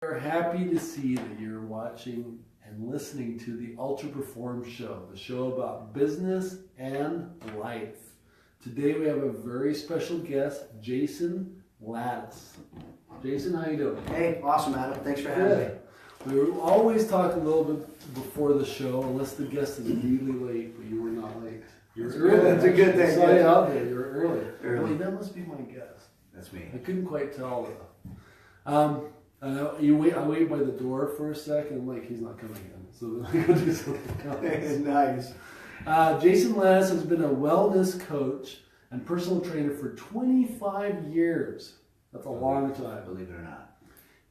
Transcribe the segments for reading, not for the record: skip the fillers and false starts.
We're happy to see that you're watching and listening to the UltraPerform show, the show about business and life. Today we have a very special guest, Jason Latas. Jason, how you doing? Hey, awesome, Adam. Thanks for having me. We always talk a little bit before the show, unless the guest is really late, but you were not late. You're early. That's a good thing. I saw you out there. You were early. Early. Well, that must be my guest. That's me. I couldn't quite tell though. I wait by the door for a second. I'm like, he's not coming in. So then I go do something else. Nice. Jason Latas has been a wellness coach and personal trainer for 25 years. That's a long time. Believe it or not.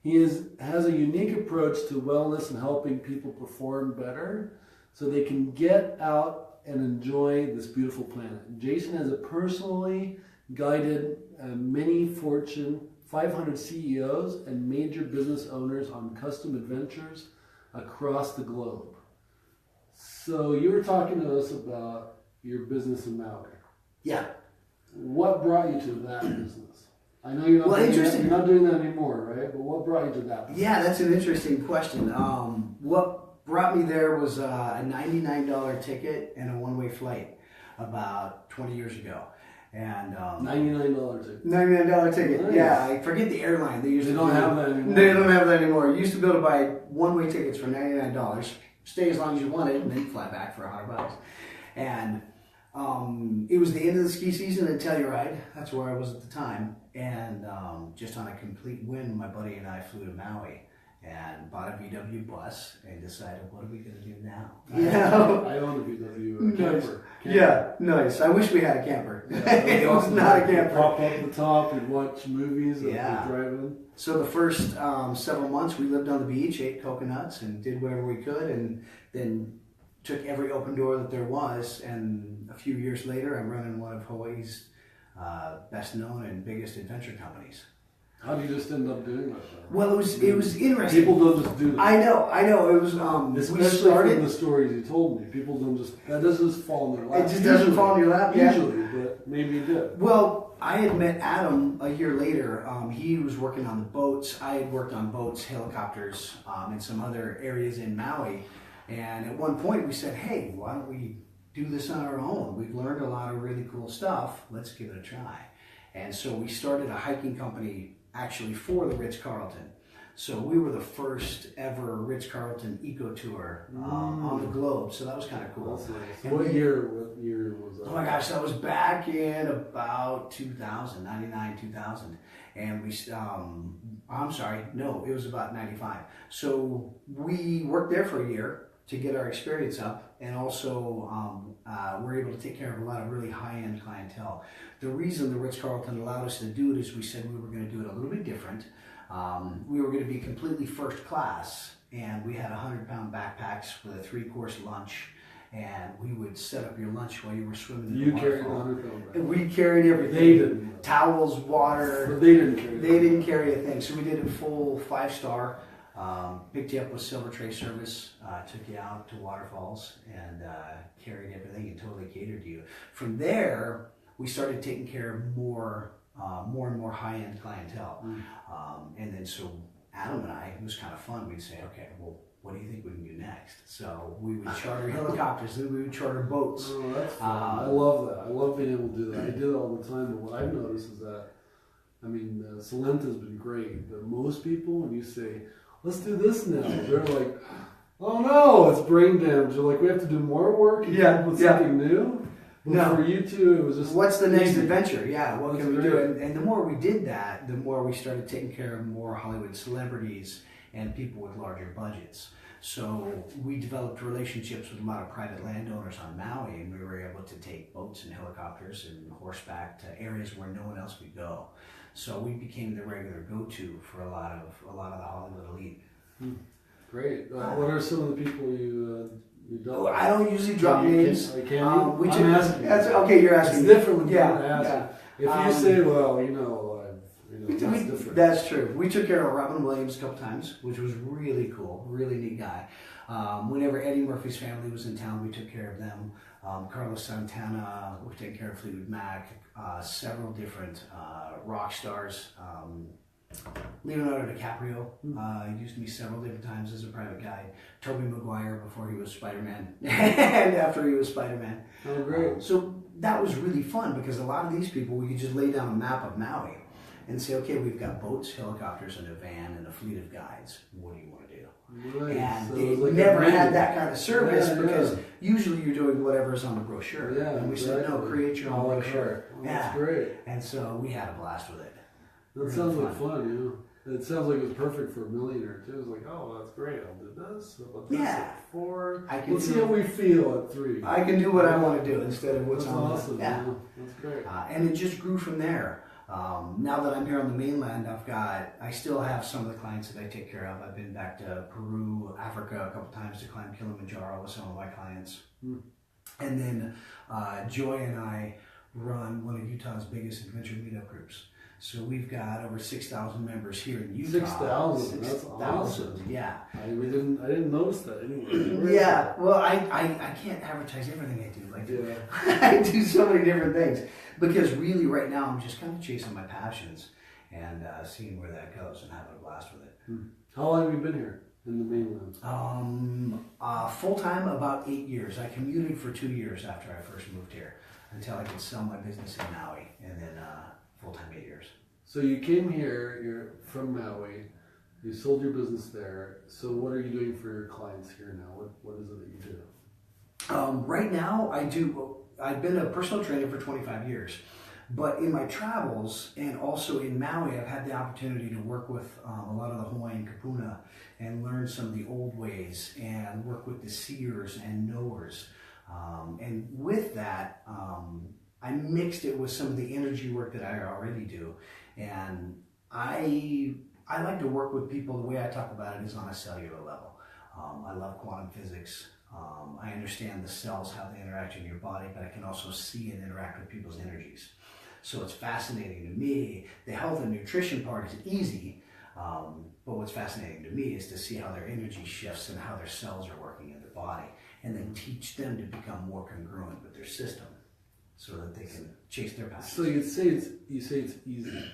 He has a unique approach to wellness and helping people perform better so they can get out and enjoy this beautiful planet. Jason has personally guided many Fortune 500 CEOs and major business owners on custom adventures across the globe. So you were talking to us about your business in Maui. Yeah. What brought you to that business? I know you're not doing that anymore, right? But what brought you to that business? Yeah, that's an interesting question. What brought me there was a $99 ticket and a one-way flight about 20 years ago. And $99 ticket. $99 ticket. Nice. Yeah, I forget the airline. They don't have that anymore. They don't have that anymore. You used to be able to buy one-way tickets for $99, stay as long as you wanted, and then fly back for $100. And it was the end of the ski season at Telluride. That's where I was at the time. And just on a complete whim, my buddy and I flew to Maui and bought a VW bus and decided, what are we going to do now? I own a VW camper. Yeah, nice. I wish we had a camper. Yeah, it was not a camper. Pop up the top and watch movies as Yeah. we're driving. So the first several months we lived on the beach, ate coconuts, and did whatever we could, and then took every open door that there was. And a few years later, I'm running one of Hawaii's best known and biggest adventure companies. How do you just end up doing that? Well, it was interesting. People don't just do that. I know. It was especially from the stories you told me. People don't that doesn't just fall in their lap. It just doesn't fall in your lap. Usually, but maybe it did. Well, I had met Adam a year later. He was working on the boats. I had worked on boats, helicopters, and some other areas in Maui. And at one point we said, hey, why don't we do this on our own? We've learned a lot of really cool stuff. Let's give it a try. And so we started a hiking company actually for the Ritz-Carlton. So we were the first ever Ritz-Carlton eco tour on the globe. So that was kind of cool. That's nice. What year was that? Oh my gosh, that was back in about 2000, 99, 2000. And it was about 95. So we worked there for a year to get our experience up, and also we're able to take care of a lot of really high-end clientele. The reason the Ritz-Carlton allowed us to do it is we said we were going to do it a little bit different. We were going to be completely first class, and we had 100-pound backpacks with a 3-course lunch, and we would set up your lunch while you were swimming in the waterfall. You carried 100-pound backpack. And we carried everything. They didn't. Towels, water. But they didn't carry They didn't carry a thing. So we did a full 5-star. Picked you up with silver tray service, took you out to waterfalls, and carried everything and totally catered to you. From there, we started taking care of more and more high-end clientele. And then so Adam and I, it was kind of fun. We'd say, okay, well, what do you think we can do next? So we would charter helicopters, then we would charter boats. Oh, that's fun. I love that. I love being able to do that. I do it all the time, but what I've noticed is that, Salenta's been great, but most people, when you say, let's do this now, they're like, oh no, it's brain damage. They're like, we have to do more work and come up with something new? But no. For you two, it was just... What's the next adventure? Yeah, what That's can we great. do? And the more we did that, the more we started taking care of more Hollywood celebrities and people with larger budgets. So we developed relationships with a lot of private landowners on Maui, and we were able to take boats and helicopters and horseback to areas where no one else could go. So we became the regular go-to for a lot of the Hollywood elite. Great. What are some of the people you don't? I don't usually drop names. I'm asking. Okay, you're asking. It's different when yeah, you're asking. yeah. If you say, well, that's different. That's true. We took care of Robin Williams a couple times, which was really cool, really neat guy. Whenever Eddie Murphy's family was in town, we took care of them. Carlos Santana, we took care of Fleetwood Mac, several different rock stars. Leonardo DiCaprio used me several different times as a private guide. Tobey Maguire before he was Spider-Man and after he was Spider-Man. Oh, great. So that was really fun because a lot of these people, we could just lay down a map of Maui and say, okay, we've got boats, helicopters, and a van, and a fleet of guides. What do you want to do? Right. And So they it was like never a had that kind of service because yeah. usually you're doing whatever's on the brochure. Yeah, And we said, no, create your own brochure. Oh, that's great. And so we had a blast with it. That Really sounds like fun, yeah. It sounds like it was perfect for a millionaire too. It's like, oh, that's great. I'll do this. I'll do this at 4. Let's see how we feel at 3. I can do what I want to do instead of what's that's on awesome. the, yeah. That's great. And it just grew from there. Now that I'm here on the mainland, I still have some of the clients that I take care of. I've been back to Peru, Africa a couple times to climb Kilimanjaro with some of my clients. And then Joy and I run one of Utah's biggest adventure meetup groups. So we've got over 6,000 members here in Utah. 6,000. That's awesome. Yeah. I didn't notice that anyway. Yeah. Well, I can't advertise everything I do. Like Yeah. I do so many different things because really right now I'm just kind of chasing my passions and seeing where that goes and having a blast with it. How long have you been here in the mainland? Full time about 8 years. I commuted for 2 years after I first moved here until I could sell my business in Maui, and then full time 8 years. So you came here. You're from Maui. You sold your business there. So what are you doing for your clients here now? What is it that you do? Right now, I've been a personal trainer for 25 years, but in my travels and also in Maui, I've had the opportunity to work with a lot of the Hawaiian kupuna and learn some of the old ways and work with the seers and knowers. And with that, I mixed it with some of the energy work that I already do. And I like to work with people. The way I talk about it is on a cellular level. I love quantum physics. I understand the cells, how they interact in your body, but I can also see and interact with people's energies. So it's fascinating to me. The health and nutrition part is easy, but what's fascinating to me is to see how their energy shifts and how their cells are working in their body, and then teach them to become more congruent with their system so that they can chase their passions. So you say it's easy,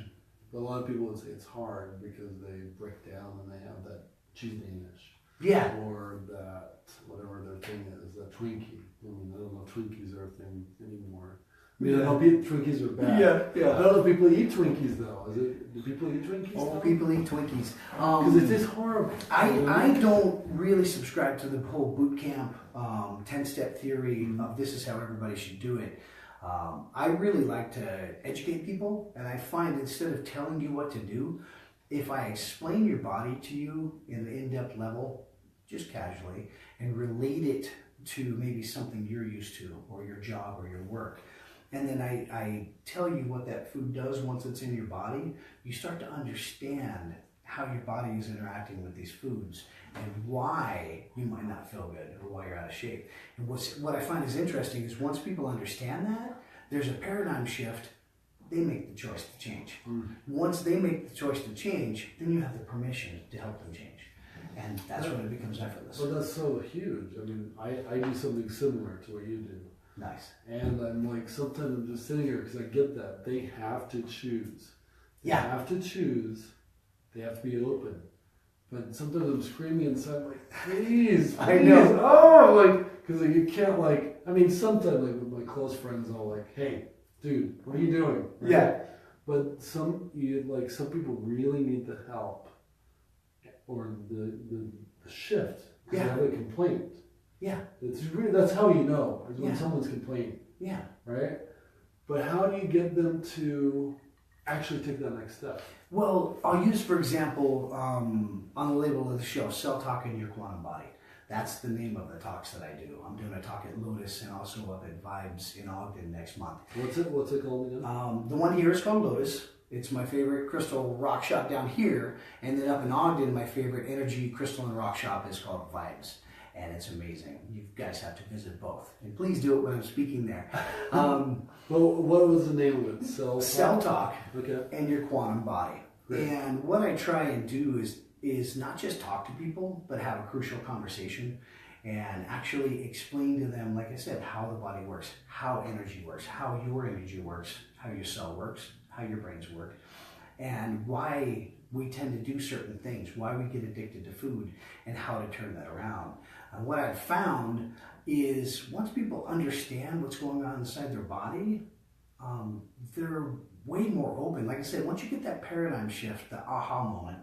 but a lot of people would say it's hard because they break down and they have that cheese Danish. Yeah. Or that, whatever their thing is, that Twinkie. I mean, I don't know if Twinkies are a thing anymore. I mean, I know Twinkies are bad. Yeah. I don't know if people eat Twinkies though. Do people eat Twinkies? Oh, people eat Twinkies. Because it is horrible. I don't really subscribe to the whole boot camp 10-step theory of this is how everybody should do it. I really like to educate people, and I find instead of telling you what to do, if I explain your body to you in an in-depth level, just casually, and relate it to maybe something you're used to, or your job, or your work, and then I tell you what that food does once it's in your body, you start to understand how your body is interacting with these foods and why you might not feel good or why you're out of shape. And what I find is interesting is once people understand that, there's a paradigm shift. They make the choice to change. Once they make the choice to change, then you have the permission to help them change. And that's when it becomes effortless. Well, that's so huge. I mean, I do something similar to what you do. Nice. And I'm like, sometimes I'm just sitting here because I get that. They have to choose. They have to choose. They have to be open. But sometimes I'm screaming inside, like, please. I know. Oh, like, because you can't, like, I mean, sometimes, like, with my close friends, I'll like, hey, dude, what are you doing? Right? Yeah. But some people really need the help or the shift. Yeah. They have a complaint. Yeah. That's how you know, is when Yeah. someone's complaining. Yeah. Right? But how do you get them to actually take that next step? Well, I'll use, for example, on the label of the show, Cell Talk in Your Quantum Body. That's the name of the talks that I do. I'm doing a talk at Lotus and also up at Vibes in Ogden next month. What's it called again? The one here is called Lotus. It's my favorite crystal rock shop down here. And then up in Ogden, my favorite energy crystal and rock shop is called Vibes. And it's amazing. You guys have to visit both. And please do it when I'm speaking there. Well, what was the name of it? Cell Talk Okay. and Your Quantum Body. Great. And what I try and do is not just talk to people, but have a crucial conversation and actually explain to them, like I said, how the body works, how energy works, how your energy works, how your cell works, how your brains work, and why we tend to do certain things, why we get addicted to food, and how to turn that around. And what I've found is once people understand what's going on inside their body, they're way more open. Like I said, once you get that paradigm shift, the aha moment,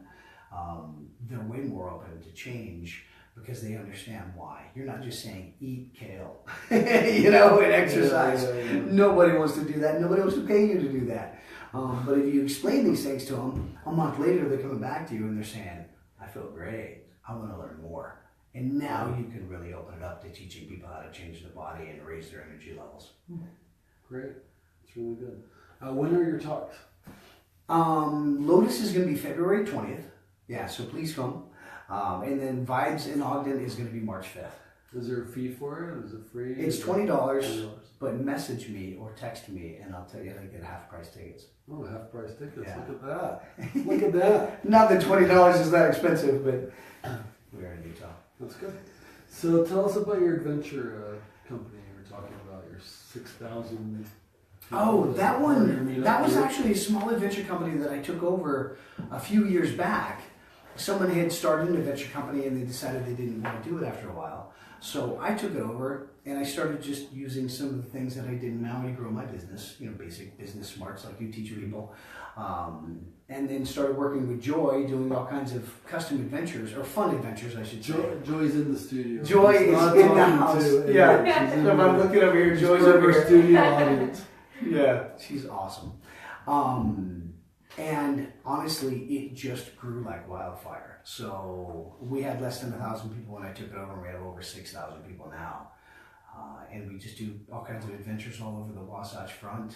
they're way more open to change because they understand why. You're not just saying eat kale, and exercise. Yeah. Nobody wants to do that. Nobody wants to pay you to do that. But if you explain these things to them, a month later they're coming back to you and they're saying, I feel great. I want to learn more. And now you can really open it up to teaching people how to change the body and raise their energy levels. Great. It's really good. When are your talks? Lotus is going to be February 20th. Yeah, so please come. And then Vibes in Ogden is going to be March 5th. Is there a fee for it? Is it free? It's $20, but message me or text me and I'll tell you how to get half price tickets. Oh, half price tickets. Yeah. Look at that. Look at that. Not that $20 is that expensive, but we're in Utah. That's good. So tell us about your adventure company you were talking about, your 6,000... Oh, that one, that was actually a small adventure company that I took over a few years back. Someone had started an adventure company and they decided they didn't want to do it after a while. So I took it over and I started just using some of the things that I did in Maui to grow my business, basic business smarts like you teach people. And then started working with Joy, doing all kinds of custom adventures, or fun adventures, I should say. Joy's in the studio. Joy is in the house. Yeah. So if I'm looking over here, Joy's over here. Studio audience. Yeah, she's awesome. And honestly, it just grew like wildfire. So we had less than 1,000 people when I took it over, and we have over 6,000 people now. And we just do all kinds of adventures all over the Wasatch Front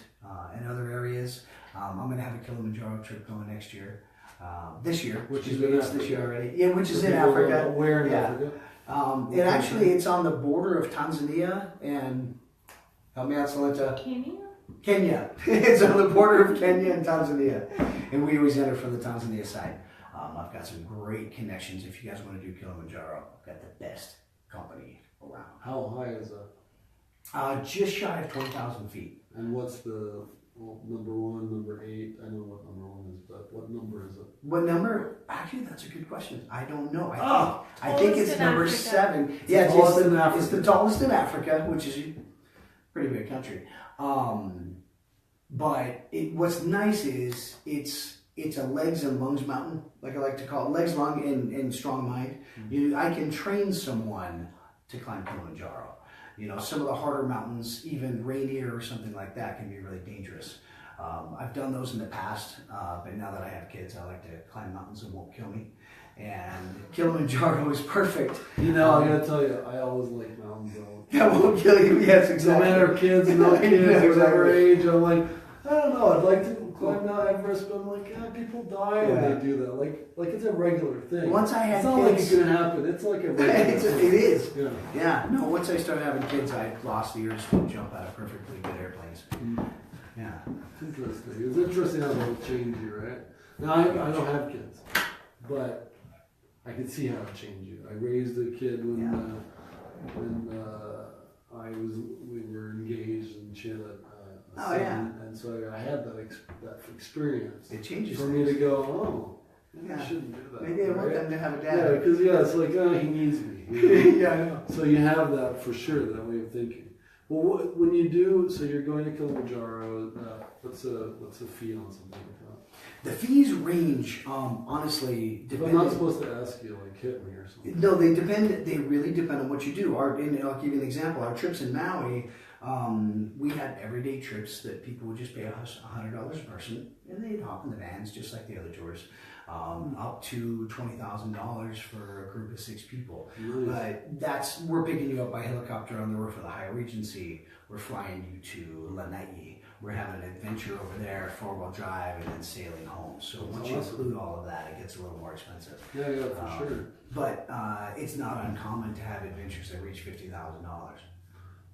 and other areas. I'm going to have a Kilimanjaro trip going next year. This year, which is this year already. Yeah, which is in Africa. Where in Africa? And actually, it's on the border of Tanzania and help me out, Salenta. Kenya. It's on the border of Kenya and Tanzania. And we always enter from the Tanzania side. I've got some great connections. If you guys want to do Kilimanjaro, I've got the best company around. How high is that? Just shy of 20,000 feet. And what's the number 1, number 8? I know what number 1 is, but what number is it? What number? Actually, that's a good question. I don't know. I think it's number Africa. 7. Yeah, it's the tallest in Africa, which is a pretty big country. But what's nice is it's a legs and lungs mountain, like I like to call it, legs, lung, and strong mind. Mm-hmm. I can train someone to climb Kilimanjaro. Some of the harder mountains, even Rainier or something like that, can be really dangerous. I've done those in the past, but now that I have kids, I like to climb mountains that won't kill me. And Kilimanjaro is perfect. I gotta tell you, I always like mountains though. That won't kill you, yes, exactly. No matter kids and no kids, whatever age, I'm like, I don't know, I'd like to climb Mount Everest, but I'm like, people die when they do that. Like it's a regular thing. Once I had kids, it's not like it's gonna happen. It's like a regular thing. It is. Yeah. Yeah. No, once I started having kids, I lost the urge to jump out of perfectly good airplanes. Yeah. It's interesting. It's interesting how they'll change you, right? Now, I don't have kids, but I can see how it changed you. I raised a kid when we were engaged and she had a son, and so I had that experience. It changes for me to go, maybe I shouldn't do that. Maybe I want them to have a dad. Yeah, because it's like, he needs me. Yeah, I know. So you have that for sure, that way of thinking. Well, when you do, so you're going to Kilimanjaro, what's the fee on something like that? The fees range, honestly, I'm not supposed to ask you, hit me or something. No, they depend. They really depend on what you do. I'll give you an example. Our trips in Maui, we had everyday trips that people would just pay us $100 a person, and they'd hop in the vans just like the other tours, up to $20,000 for a group of 6 people. Nice. But we're picking you up by helicopter on the roof of the Hyatt Regency. We're flying you to Lanai. We're having an adventure over there, 4-wheel drive, and then sailing home. So once you include all of that, it gets a little more expensive. Yeah, for sure. But it's not uncommon to have adventures that reach $50,000.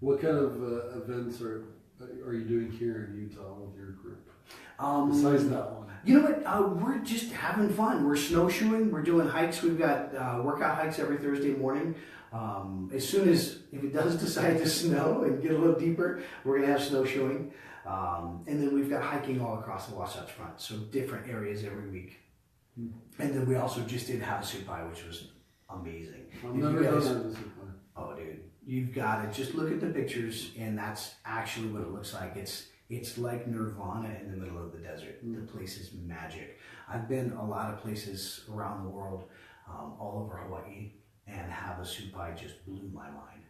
What kind of events are you doing here in Utah with your group? Besides that one. You know what? We're just having fun. We're snowshoeing. We're doing hikes. We've got workout hikes every Thursday morning. As soon as, if it does decide to snow and get a little deeper, we're going to have snowshoeing. And then we've got hiking all across the Wasatch Front. So different areas every week. And then we also just did Havasu pie, which was amazing. I've never done Havasu pie. Oh, dude, you've got to just look at the pictures, and that's actually what it looks like. It's like nirvana in the middle of the desert. The place is magic. I've been a lot of places around the world, all over Hawaii, and Havasu pie just blew my mind.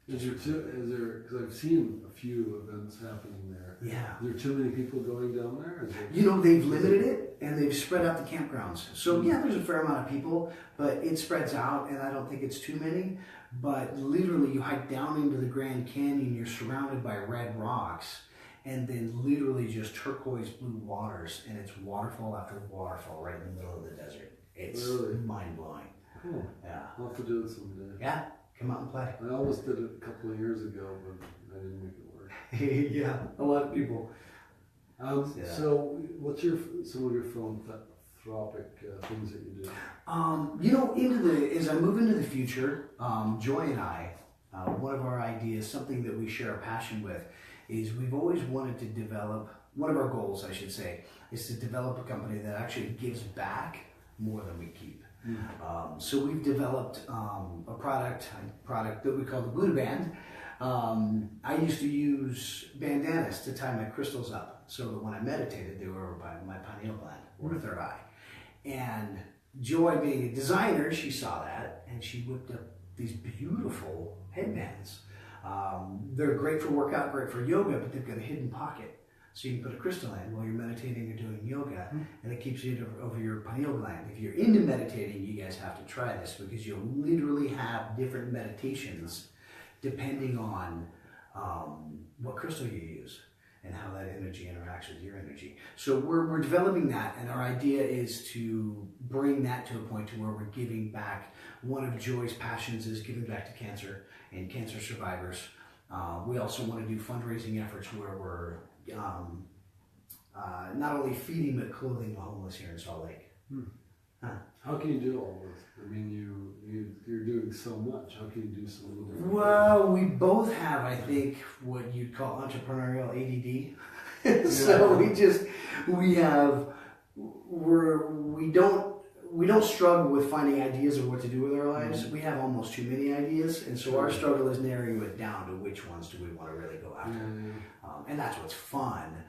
Is there, because I've seen a few events happening there. Yeah. Is there too many people going down there? They've limited it, and they've spread out the campgrounds. So yeah, there's a fair amount of people, but it spreads out, and I don't think it's too many. But literally, you hike down into the Grand Canyon, you're surrounded by red rocks, and then literally just turquoise blue waters, and it's waterfall after waterfall right in the middle of the desert. It's really mind-blowing. Cool. Yeah. I'll have to do it someday. Yeah, come out and play. I almost did it a couple of years ago, but I didn't make it work. Yeah, a lot of people. So, what's some of your philanthropic things that you do? As I move into the future, Joy and I, one of our ideas, something that we share a passion with, is we've always wanted to develop, one of our goals, I should say, is to develop a company that actually gives back more than we keep. So we've developed a product that we call the Buddha Band. I used to use bandanas to tie my crystals up so that when I meditated, they were over by my pineal gland or third eye. And Joy, being a designer, she saw that and she whipped up these beautiful headbands. They're great for workout, great for yoga, but they've got a hidden pocket. So you can put a crystal in while you're meditating or doing yoga, and it keeps it over your pineal gland. If you're into meditating, you guys have to try this because you'll literally have different meditations depending on what crystal you use and how that energy interacts with your energy. So we're developing that, and our idea is to bring that to a point to where we're giving back. One of Joy's passions is giving back to cancer and cancer survivors. We also want to do fundraising efforts where we're not only feeding but clothing the homeless here in Salt Lake. How can you do all this? I mean, you're doing so much. How can you do so many different Well, we both have, I think, what you'd call entrepreneurial ADD. So we don't struggle with finding ideas of what to do with our lives. We have almost too many ideas, and so our struggle is narrowing it down to which ones do we want to really go after. And that's what's fun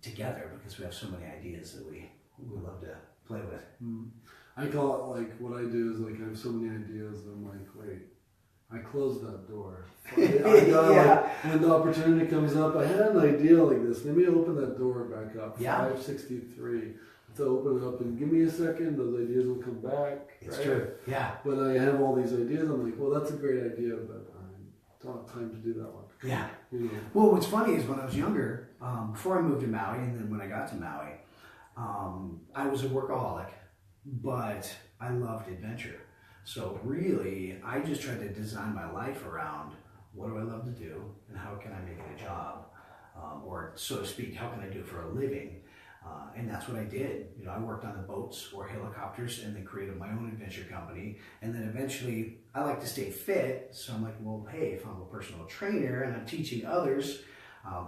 together, because we have so many ideas that we love to play with. I call it, like, what I do is, like, I have so many ideas and I'm like, wait, I closed that door. When the opportunity comes up, I had an idea like this. Let me open that door back up. 563. To open it up and give me a second, those ideas will come back. It's true. Yeah. But I have all these ideas. I'm like, well, that's a great idea, but I don't have time to do that one. Yeah. Well, what's funny is when I was younger, before I moved to Maui, and then when I got to Maui, I was a workaholic, but I loved adventure. So really, I just tried to design my life around what do I love to do and how can I make it a job, or so to speak, how can I do it for a living? And that's what I did. I worked on the boats or helicopters and then created my own adventure company. And then eventually, I like to stay fit. So I'm like, well, hey, if I'm a personal trainer and I'm teaching others,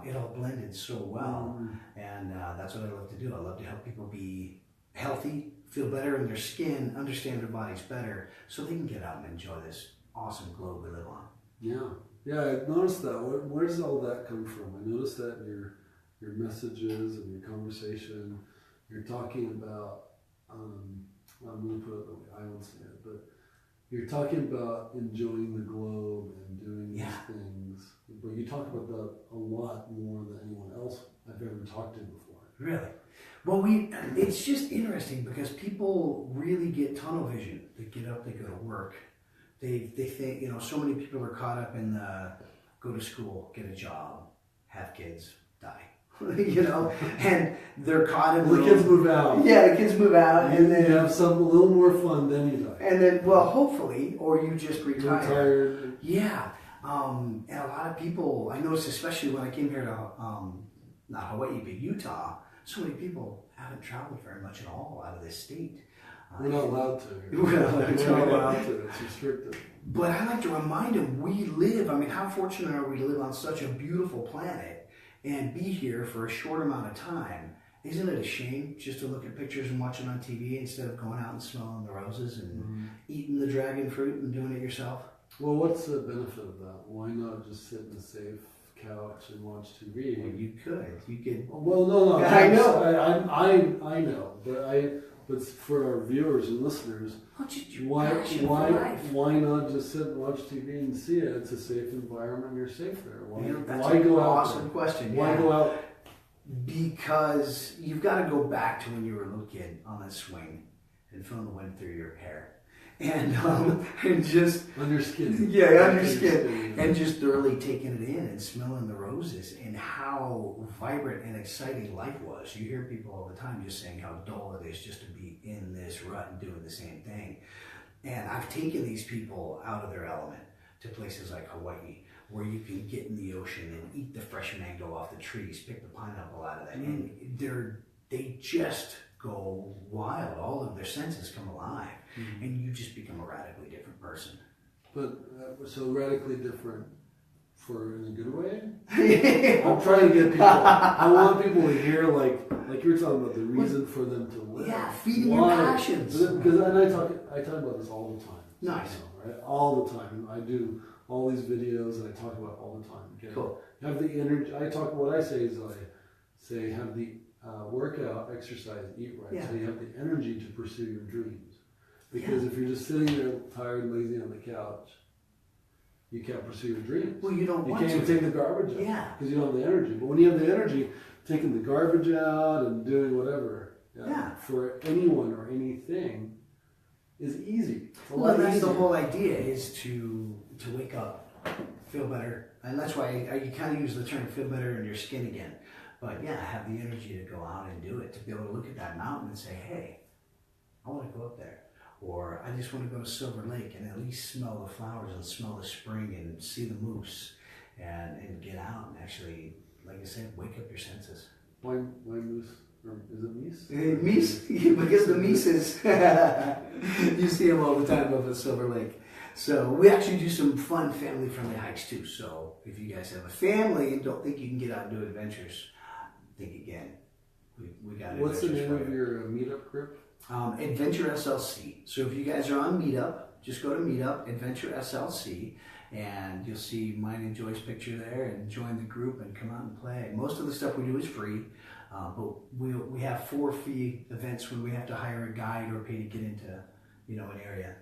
it all blended so well. And that's what I love to do. I love to help people be healthy, feel better in their skin, understand their bodies better, so they can get out and enjoy this awesome globe we live on. Yeah, I noticed that. Where does all that come from? I noticed that in your messages and your conversation, you're talking about, I'm going to put it the way I would say it, but you're talking about enjoying the globe and doing these things, but you talk about that a lot more than anyone else I've ever talked to before. Really? Well, it's just interesting because people really get tunnel vision. They get up, they go to work. They think, so many people are caught up in the go to school, get a job, have kids, die. And they're caught in the kids move out. Yeah, the kids move out, and then you have a little more fun, then you die. And then, well, hopefully, or you just retire. Retired. Yeah, and a lot of people, I noticed, especially when I came here to not Hawaii but Utah, so many people haven't traveled very much at all out of this state. We're not allowed to. We're not allowed to. It's restricted. But I like to remind them, how fortunate are we to live on such a beautiful planet and be here for a short amount of time isn't it a shame just to look at pictures and watch it on TV instead of going out and smelling the roses and eating the dragon fruit and doing it yourself? Well, what's the benefit of that? Why not just sit in a safe couch and watch TV? Well, you could. Well, no. I know. I know, but for our viewers and listeners, why not just sit and watch TV and see it? It's a safe environment. You're safe there. Why go out? Awesome question. Why go out? Because you've got to go back to when you were a little kid on that swing and feeling the wind through your hair. And just on your skin. Yeah, on your skin. And just thoroughly taking it in and smelling the roses and how vibrant and exciting life was. You hear people all the time just saying how dull it is just to be in this rut and doing the same thing. And I've taken these people out of their element to places like Hawaii, where you can get in the ocean and eat the fresh mango off the trees, pick the pineapple out of that. And they just go wild. All of their senses come alive. And you just become a radically different person. But so radically different in a good way? I'm trying to get people. I want people to hear like you were talking about the reason for them to live. Yeah, feeding your passions. Because I talk about this all the time. Nice. Right? All the time. I do all these videos and I talk about it all the time. Okay? Cool. Have the energy. What I say is I say have the workout, exercise, eat right. Yeah. So you have the energy to pursue your dreams. Because if you're just sitting there tired and lazy on the couch, you can't pursue your dreams. Well, you can't even take the garbage out. Yeah. Because you don't have the energy. But when you have the energy, taking the garbage out and doing whatever for anyone or anything is easy. Well, that's the whole idea, is to wake up, feel better. And that's why you kind of use the term feel better in your skin again. But yeah, have the energy to go out and do it, to be able to look at that mountain and say, hey, I want to go up there. Or I just want to go to Silver Lake and at least smell the flowers and smell the spring and see the moose and get out and actually, like I said, wake up your senses. Why moose? Or is it meese? Meese, because the meeses, you see them all the time up at Silver Lake. So we actually do some fun family-friendly hikes too. So if you guys have a family and don't think you can get out and do adventures, think again. We got it. What's the name of your meetup group? Adventure SLC. So if you guys are on Meetup, just go to Meetup, Adventure SLC, and you'll see mine and Joy's picture there, and join the group and come out and play. Most of the stuff we do is free, but we have 4 fee events when we have to hire a guide or pay to get into an area.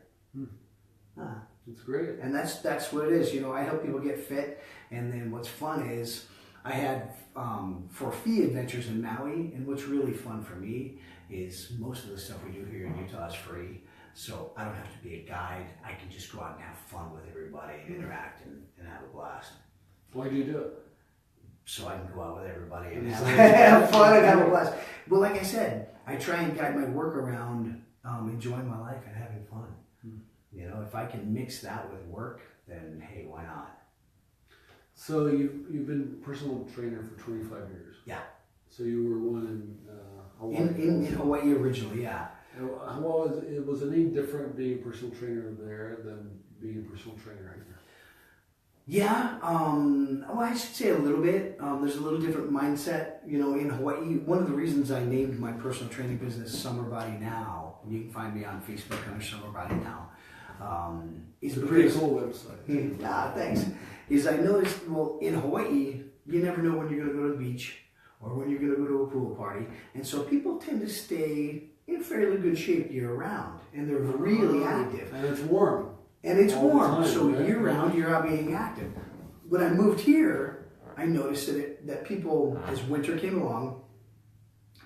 That's great. And that's what it is. I help people get fit, and then what's fun is I had 4 fee adventures in Maui, and what's really fun for me is most of the stuff we do here in Utah is free, so I don't have to be a guide. I can just go out and have fun with everybody and interact and have a blast. Why do you do it? So I can go out with everybody and have fun and have a blast. Well, like I said, I try and guide my work around enjoying my life and having fun. If I can mix that with work, then hey, why not? So you've been personal trainer for 25 years. Yeah. So you were one in Hawaii. In Hawaii originally, yeah. Was it any different being a personal trainer there than being a personal trainer here? Yeah, well, I should say a little bit. There's a little different mindset, in Hawaii. One of the reasons I named my personal training business Summer Body Now, and you can find me on Facebook under Summer Body Now. It's a pretty cool website. Yeah, thanks. Is I noticed, in Hawaii, you never know when you're going to go to the beach or when you're going to go to a pool party. And so people tend to stay in fairly good shape year round, and they're really active. And it's warm. And it's all warm, time, so right? year round you're out being active. When I moved here, I noticed that people, as winter came along,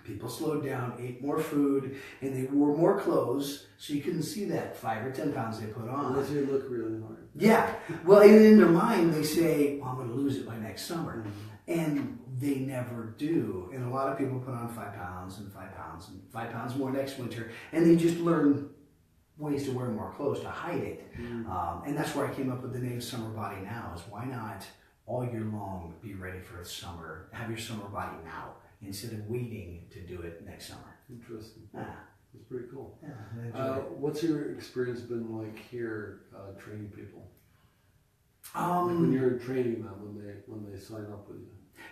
people slowed down, ate more food, and they wore more clothes, so you couldn't see that 5 or 10 pounds they put on. Unless you look really hard. Yeah. Well, and in their mind, they say, well, I'm going to lose it by next summer. And they never do. And a lot of people put on 5 pounds and 5 pounds and 5 pounds more next winter. And they just learn ways to wear more clothes to hide it. And that's where I came up with the name Summer Body Now, is why not all year long be ready for summer, have your summer body now, instead of waiting to do it next summer. Interesting. Yeah. That's pretty cool. Yeah, what's your experience been like here training people? Like when you're training them, when they sign up with you?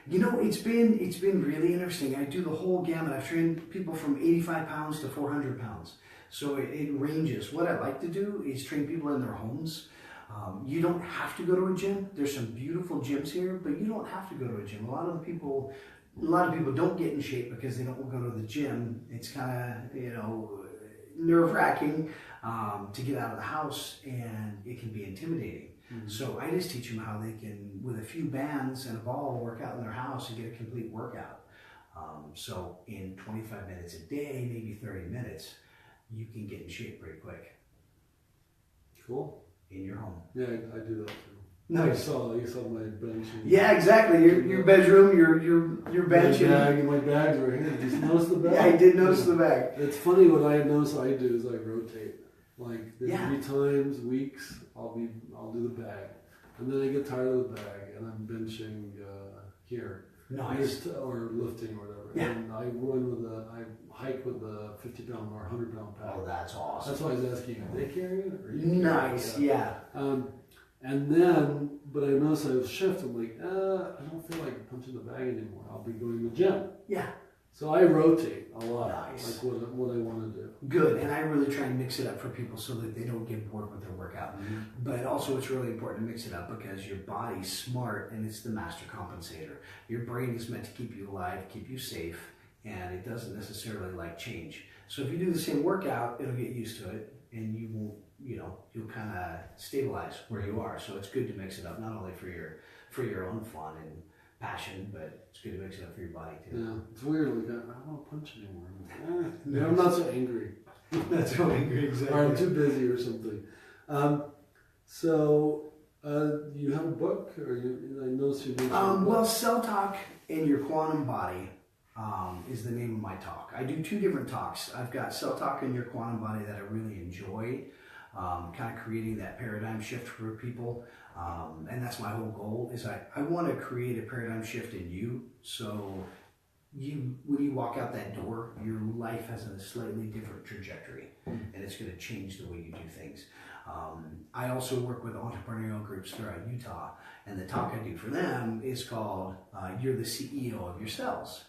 You know, it's been really interesting. I do the whole gamut. I've trained people from 85 pounds to 400 pounds. So it ranges. What I like to do is train people in their homes. You don't have to go to a gym. There's some beautiful gyms here, but you don't have to go to a gym. A lot of people don't get in shape because they don't go to the gym. It's kind of, nerve-wracking to get out of the house, and it can be intimidating. Mm-hmm. So I just teach them how they can, with a few bands and a ball, work out in their house and get a complete workout. So in 25 minutes a day, maybe 30 minutes, you can get in shape pretty quick. Cool. In your home. Yeah, I do that too. Nice. You saw my bench. Yeah, exactly. Your bedroom, your bench. My bag's right here. Did you notice the bag? Yeah, I did notice the bag. It's funny, what I notice I do is I rotate. Like 3 Yeah. times, weeks, I'll do the bag. And then I get tired of the bag and I'm benching here. Nice. Or lifting or whatever. Yeah. And I hike with a 50-pound or 100-pound pack. Oh, that's awesome. That's why I was asking you, do they carry it? Or you Nice, carry it? yeah. And then, but I noticed I was shift. I'm like, I don't feel like punching the bag anymore. I'll be going to the gym. Yeah. So I rotate a lot. Nice. Like what I want to do. Good, and I really try and mix it up for people so that they don't get bored with their workout. Mm-hmm. But also it's really important to mix it up because your body's smart and it's the master compensator. Your brain is meant to keep you alive, keep you safe, and it doesn't necessarily like change. So if you do the same workout, it'll get used to it and you won't, you'll kind of stabilize where you are. So it's good to mix it up, not only for your own fun and passion, but it's good to mix it up for your body too. Yeah, it's weird. Like I don't want to punch anymore. No, I'm not so angry. Not so angry, exactly. Or I'm too busy or something. So you have a book, or I noticed you mentioned. Well, Cell Talk in Your Quantum Body is the name of my talk. I do 2 different talks. I've got Cell Talk in Your Quantum Body that I really enjoy, kind of creating that paradigm shift for people. And that's my whole goal is I want to create a paradigm shift in you. So when you walk out that door, your life has a slightly different trajectory and it's going to change the way you do things. I also work with entrepreneurial groups throughout Utah, and the talk I do for them is called You're the CEO of Your Cells.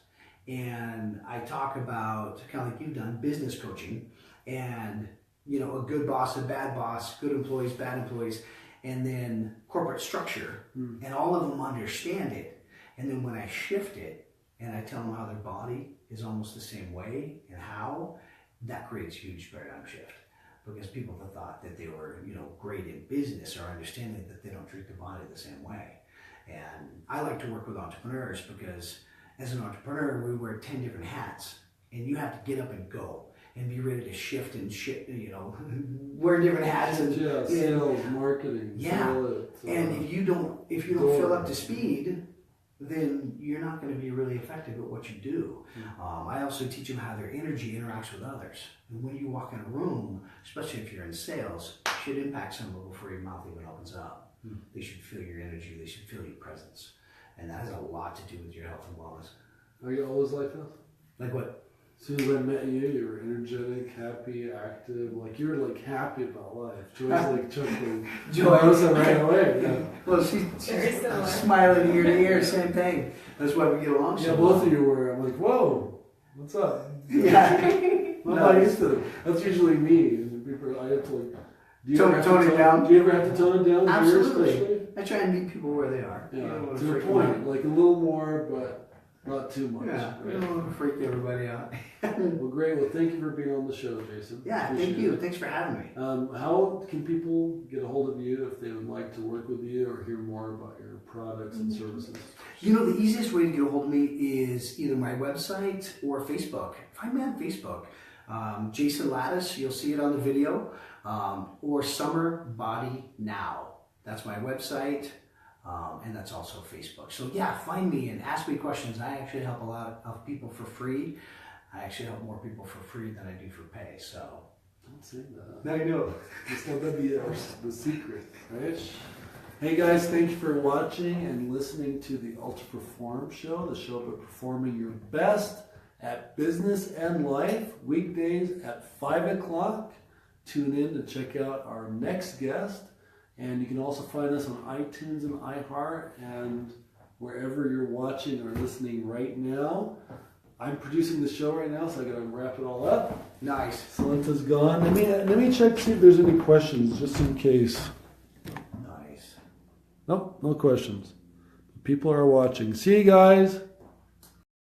And I talk about, kind of like you've done, business coaching and, a good boss, a bad boss, good employees, bad employees, and then corporate structure, and all of them understand it. And then when I shift it and I tell them how their body is almost the same way and how, that creates huge paradigm shift. Because people have thought that they were, great in business or understanding that they don't treat the body the same way. And I like to work with entrepreneurs because as an entrepreneur, we wear 10 different hats and you have to get up and go and be ready to shift and wear different hats and sales, marketing. Yeah. And if you don't fill up to speed, then you're not going to be really effective at what you do. I also teach them how their energy interacts with others. And when you walk in a room, especially if you're in sales, it should impact someone before your mouth even opens up. They should feel your energy. They should feel your presence. And that has a lot to do with your health and wellness. Are you always like this? Like what? As soon as I met you, you were energetic, happy, active. Like you were like happy about life. Joy's like chuckling. Joy. I noticed that right away. Yeah. Well, she's smiling ear to ear, same thing. That's why we get along so well. Both of you were. I'm like, whoa, what's up? Yeah. I'm not used to it. That's usually me. I have to like. Tone it down. Do you ever have to tone it down? Absolutely. I try and meet people where they are. Yeah, to a point. Like a little more, but not too much. Yeah, right? I don't want to freak everybody out. Well, great. Well, thank you for being on the show, Jason. Yeah, thank you. Thanks for having me. How can people get a hold of you if they would like to work with you or hear more about your products and services? The easiest way to get a hold of me is either my website or Facebook. Find me on Facebook. Jason Latas, you'll see it on the video. Or Summer Body Now. That's my website. And that's also Facebook. So yeah, find me and ask me questions. I actually help a lot of people for free. I actually help more people for free than I do for pay. So don't say that. I know. Just let that be the secret, right? Hey guys, thank you for watching and listening to the UltraPerform show, the show about performing your best at business and life, weekdays at 5 o'clock. Tune in to check out our next guest. And you can also find us on iTunes and iHeart. And wherever you're watching or listening right now. I'm producing the show right now, so I gotta wrap it all up. Nice. Salenta's gone. Let me check to see if there's any questions, just in case. Nice. Nope, no questions. People are watching. See you guys.